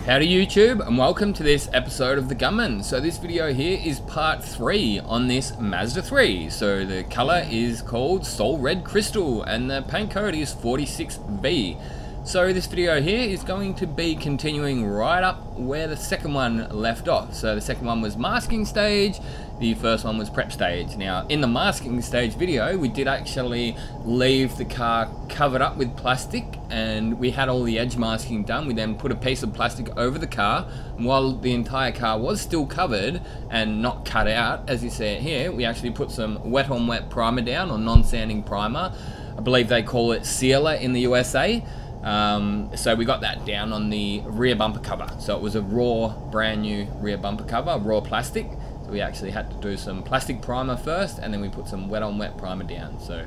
Howdy YouTube, and welcome to this episode of the Gunman. So this video here is part 3 on this Mazda 3. So the color is called Soul Red Crystal and the paint code is 46V. So this video here is going to be continuing right up where the second one left off. So the second one was masking stage, the first one was prep stage. Now in the masking stage video we did actually leave the car covered up with plastic and we had all the edge masking done. We then put a piece of plastic over the car, and while the entire car was still covered and not cut out as you see it here, we actually put some wet on wet primer down, or non-sanding primer. I believe they call it sealer in the USA. So we got that down on the rear bumper cover. So it was a raw, brand new rear bumper cover, raw plastic. So we actually had to do some plastic primer first, and then we put some wet on wet primer down. So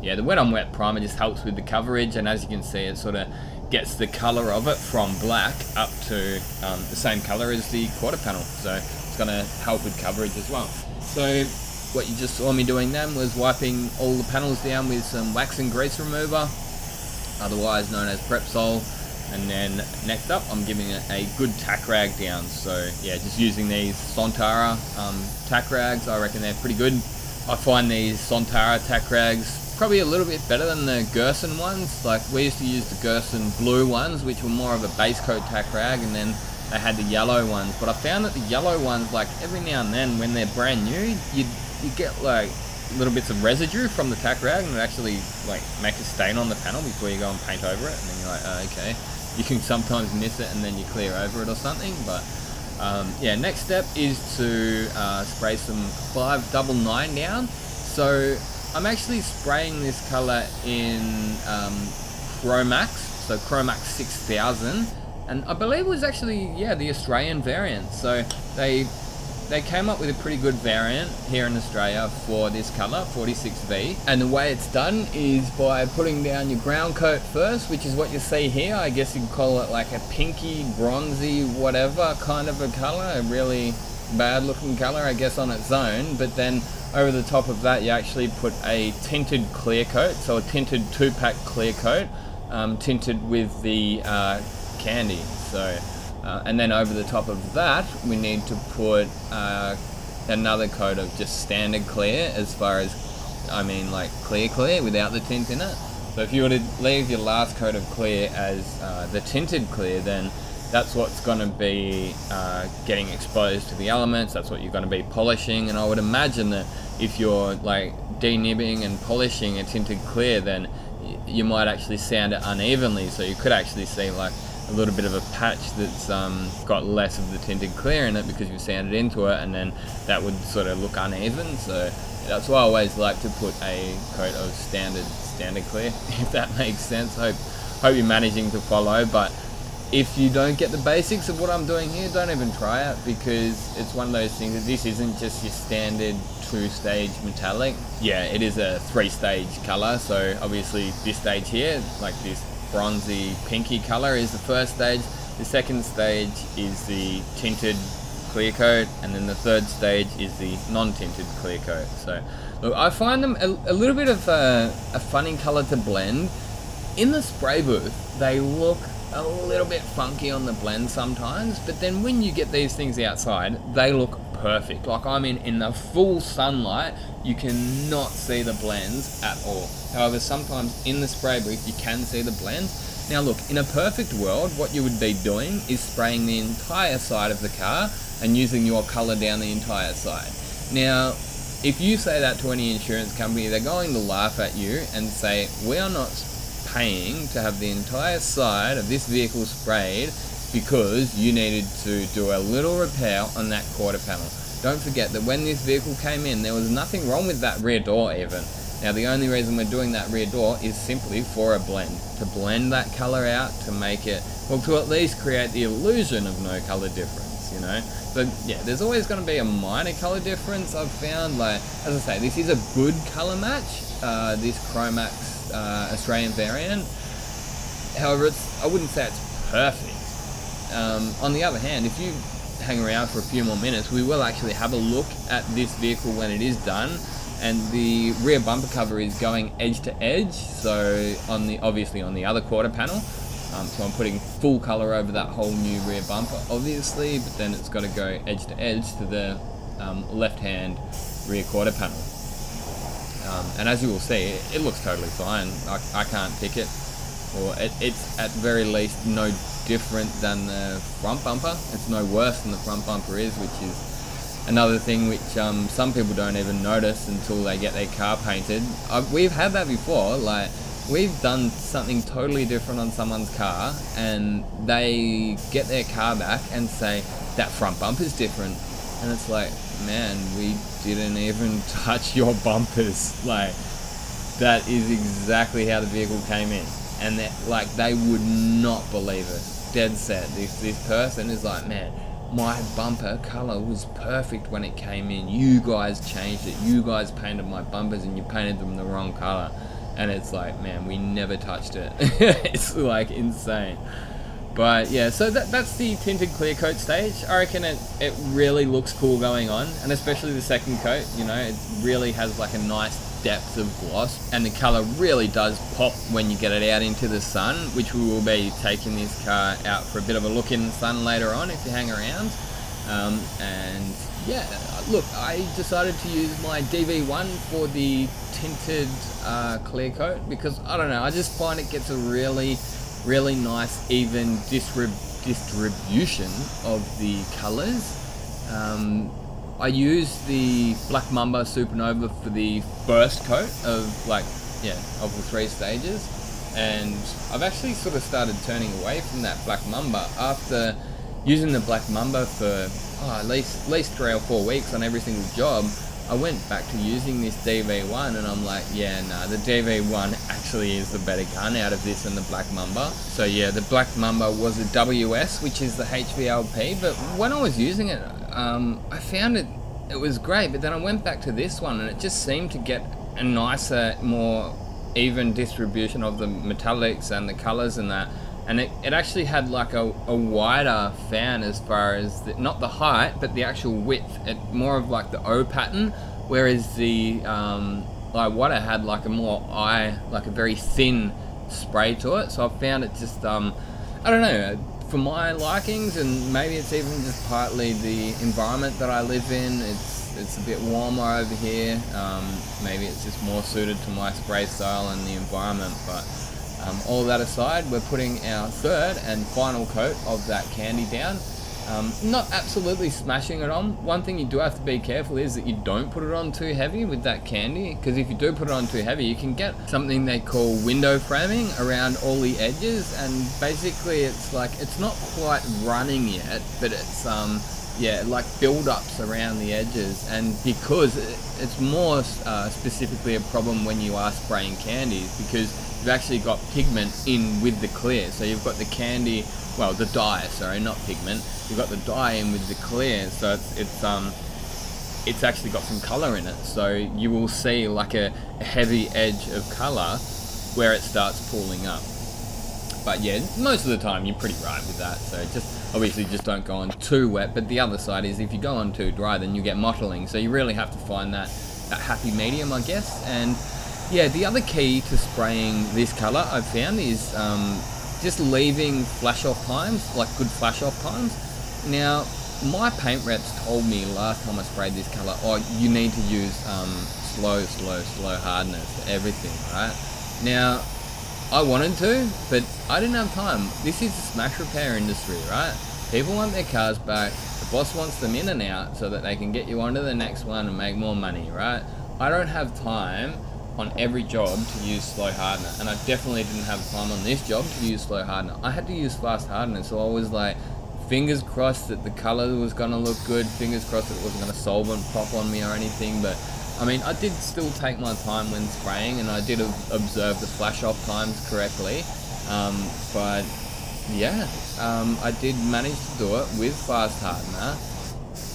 yeah, the wet on wet primer just helps with the coverage, and as you can see, it sort of gets the color of it from black up to the same color as the quarter panel. So it's going to help with coverage as well. So what you just saw me doing then was wiping all the panels down with some wax and grease remover, otherwise known as Prepsol, and then next up I'm giving it a good tack rag down. So yeah, just using these Sontara tack rags. I reckon they're pretty good. I find these Sontara tack rags probably a little bit better than the Gerson ones. Like we used to use the Gerson blue ones, which were more of a base coat tack rag, and then they had the yellow ones. But I found that the yellow ones, like every now and then when they're brand new, you get like little bits of residue from the tack rag, and it actually like make a stain on the panel before you go and paint over it, and then you're like, oh, okay. You can sometimes miss it and then you clear over it or something. But yeah, next step is to spray some 599 down. So I'm actually spraying this color in Chromax, so Chromax 6000, and I believe it was actually, yeah, the Australian variant. So they came up with a pretty good variant here in Australia for this color, 46V. And the way it's done is by putting down your ground coat first, which is what you see here. I guess you could call it like a pinky, bronzy, whatever kind of a color, a really bad looking color, I guess, on its own. But then over the top of that, you actually put a tinted clear coat, so a tinted 2-pack clear coat, tinted with the candy. So and then over the top of that, we need to put another coat of just standard clear, as far as, I mean, like clear without the tint in it. So if you were to leave your last coat of clear as the tinted clear, then that's what's going to be getting exposed to the elements, that's what you're going to be polishing. And I would imagine that if you're like denibbing and polishing a tinted clear, then you might actually sand it unevenly, so you could actually see like a little bit of a patch that's got less of the tinted clear in it because you sanded into it, and then that would sort of look uneven. So that's why I always like to put a coat of standard clear, if that makes sense. Hope you're managing to follow. But if you don't get the basics of what I'm doing here, don't even try it, because it's one of those things that this isn't just your standard 2-stage metallic. Yeah, it is a 3-stage color. So obviously this stage here, like this bronzy pinky color, is the first stage. The second stage is the tinted clear coat, and then the third stage is the non-tinted clear coat. So look, I find them a little bit of a funny color to blend. In the spray booth they look a little bit funky on the blend sometimes, but then when you get these things outside, they look perfect. Like, I mean, in the full sunlight you cannot see the blends at all. However, sometimes in the spray booth you can see the blends. Now look, in a perfect world, what you would be doing is spraying the entire side of the car and using your color down the entire side. Now if you say that to any insurance company, they're going to laugh at you and say, we are not paying to have the entire side of this vehicle sprayed because you needed to do a little repair on that quarter panel. Don't forget that when this vehicle came in, there was nothing wrong with that rear door even. Now the only reason we're doing that rear door is simply for a blend, to blend that color out, to make it, well, to at least create the illusion of no color difference, you know. But yeah, there's always going to be a minor color difference, I've found. Like, as I say, this is a good color match, this Chromax Australian variant. However, I wouldn't say it's perfect. On the other hand, if you hang around for a few more minutes, we will actually have a look at this vehicle when it is done. And the rear bumper cover is going edge to edge, so obviously on the other quarter panel. So I'm putting full color over that whole new rear bumper, obviously, but then it's got to go edge to edge to the left-hand rear quarter panel. And as you will see, it looks totally fine. I can't pick it, or it's at very least no different than the front bumper. It's no worse than the front bumper is, which is another thing which some people don't even notice until they get their car painted. We've had that before, like we've done something totally different on someone's car and they get their car back and say, that front bumper's different. And it's like, man, we didn't even touch your bumpers. Like, that is exactly how the vehicle came in. And they would not believe it. Dead set. This person is like, man, my bumper color was perfect when it came in. You guys changed it. You guys painted my bumpers and you painted them the wrong color. And it's like, man, we never touched it. It's like insane. But yeah, so that's the tinted clear coat stage. I reckon it really looks cool going on, and especially the second coat, you know, it really has like a nice depth of gloss, and the color really does pop when you get it out into the sun, which we will be taking this car out for a bit of a look in the sun later on if you hang around. And yeah, look, I decided to use my DV1 for the tinted clear coat because, I don't know, I just find it gets a really nice even distribution of the colors. I used the Black Mamba Supernova for the first coat of of the 3 stages, and I've actually sort of started turning away from that Black Mamba after using the Black Mamba for at least 3 or 4 weeks on every single job. I went back to using this DV1 and I'm like, yeah, nah, the DV1 actually is the better gun out of this than the Black Mamba. So yeah, the Black Mamba was a WS, which is the HVLP, but when I was using it, I found it was great, but then I went back to this one and it just seemed to get a nicer, more even distribution of the metallics and the colors and that. And it actually had like a wider fan as far as not the height but the actual width, more of like the O pattern, whereas the what I had like a more like a very thin spray to it. So I found it just I don't know, for my likings, and maybe it's even just partly the environment that I live in. It's a bit warmer over here. Maybe it's just more suited to my spray style and the environment, but all that aside, we're putting our third and final coat of that candy down. Not absolutely smashing it on. One thing you do have to be careful is that you don't put it on too heavy with that candy, because if you do put it on too heavy, you can get something they call window framing around all the edges, and basically it's like, it's not quite running yet, but it's yeah, like build-ups around the edges. And because it's more specifically a problem when you are spraying candies, because you've actually got pigment in with the clear. So you've got the candy, well, the dye, sorry, not pigment. You've got the dye in with the clear, so it's actually got some color in it. So you will see like a heavy edge of color where it starts pooling up. But yeah, most of the time you're pretty right with that. So just obviously just don't go on too wet. But the other side is if you go on too dry, then you get mottling. So you really have to find that happy medium, I guess. And yeah, the other key to spraying this color I've found is just leaving flash off times, like good flash off times. Now, my paint reps told me last time I sprayed this color, oh, you need to use slow hardeners for everything, right? Now, I wanted to, but I didn't have time. This is the smash repair industry, right? People want their cars back, the boss wants them in and out so that they can get you onto the next one and make more money, right? I don't have time on every job to use slow hardener, and I definitely didn't have time on this job to use slow hardener. I had to use fast hardener, so I was like, fingers crossed that the color was gonna look good, fingers crossed that it wasn't gonna solvent pop on me or anything. But I mean, I did still take my time when spraying, and I did observe the flash off times correctly. But yeah, I did manage to do it with fast hardener,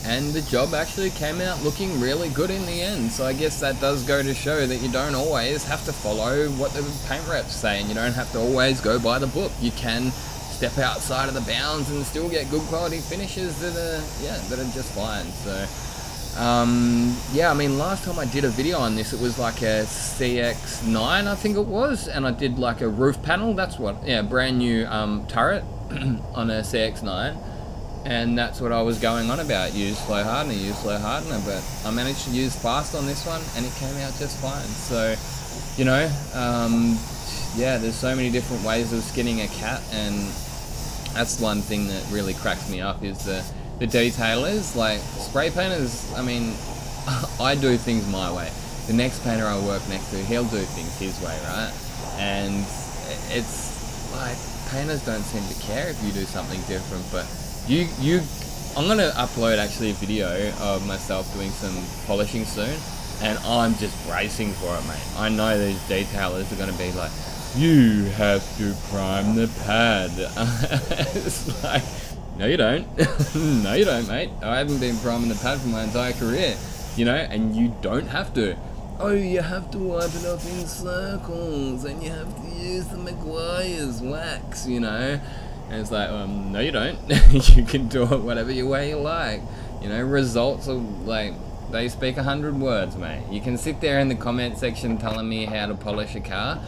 and the job actually came out looking really good in the end. So I guess that does go to show that you don't always have to follow what the paint reps say, and you don't have to always go by the book. You can step outside of the bounds and still get good quality finishes that are just fine. So Yeah, I mean, last time I did a video on this, it was like a CX-9, I think it was, and I did like a roof panel. That's what, yeah, brand new turret on a CX-9, and that's what I was going on about. Use slow hardener, but I managed to use fast on this one, and it came out just fine. So, you know, yeah, there's so many different ways of skinning a cat, and that's one thing that really cracks me up is the detailers. Like spray painters, I mean, I do things my way. The next painter I work next to, he'll do things his way, right? And it's like, painters don't seem to care if you do something different, but I'm gonna upload actually a video of myself doing some polishing soon, and I'm just bracing for it, mate. I know these detailers are gonna be like, you have to prime the pad. It's like, no you don't. No you don't, mate. I haven't been priming the pad for my entire career, you know, and you don't have to. Oh, you have to wipe it off in circles, and you have to use the Maguire's wax, you know. And it's like, no you don't. You can do it whatever way you like. You know, results are like, they speak 100 words, mate. You can sit there in the comment section telling me how to polish a car,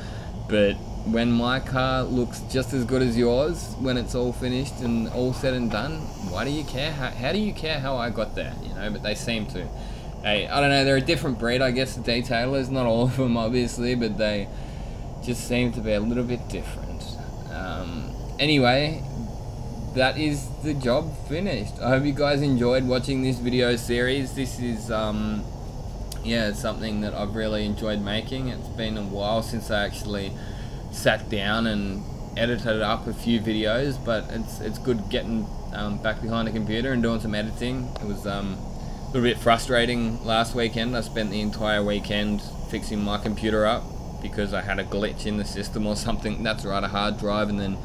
but when my car looks just as good as yours, when it's all finished and all said and done, why do you care? How do you care how I got there? You know, but they seem to. Hey, I don't know, they're a different breed, I guess, the detailers. Not all of them, obviously, but they just seem to be a little bit different. Anyway, that is the job finished. I hope you guys enjoyed watching this video series. This is, yeah, something that I've really enjoyed making. It's been a while since I actually sat down and edited up a few videos, but it's good getting back behind a computer and doing some editing. It was a little bit frustrating last weekend. I spent the entire weekend fixing my computer up because I had a glitch in the system or something. That's right, a hard drive, and then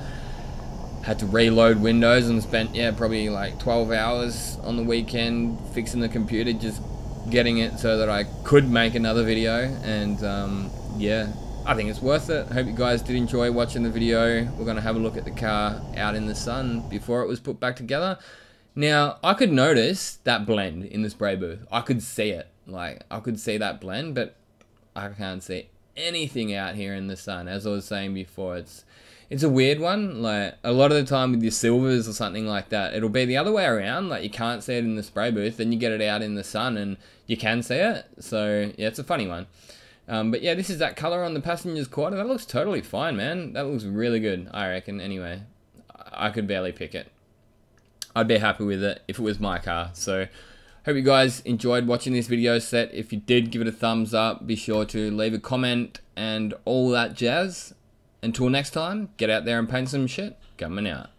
had to reload Windows, and spent, yeah, probably like 12 hours on the weekend fixing the computer, just getting it so that I could make another video. And yeah, I think it's worth it. I hope you guys did enjoy watching the video. We're going to have a look at the car out in the sun before it was put back together. Now, I could notice that blend in the spray booth. I could see it. Like, I could see that blend, but I can't see anything out here in the sun. As I was saying before, it's a weird one. Like, a lot of the time with your silvers or something like that, it'll be the other way around. Like, you can't see it in the spray booth, then you get it out in the sun and you can see it. So, yeah, it's a funny one. But yeah, this is that color on the passenger's quarter. That looks totally fine, man. That looks really good, I reckon. Anyway, I could barely pick it. I'd be happy with it if it was my car. So, hope you guys enjoyed watching this video set. If you did, give it a thumbs up. Be sure to leave a comment and all that jazz. Until next time, get out there and paint some shit. Gunman out.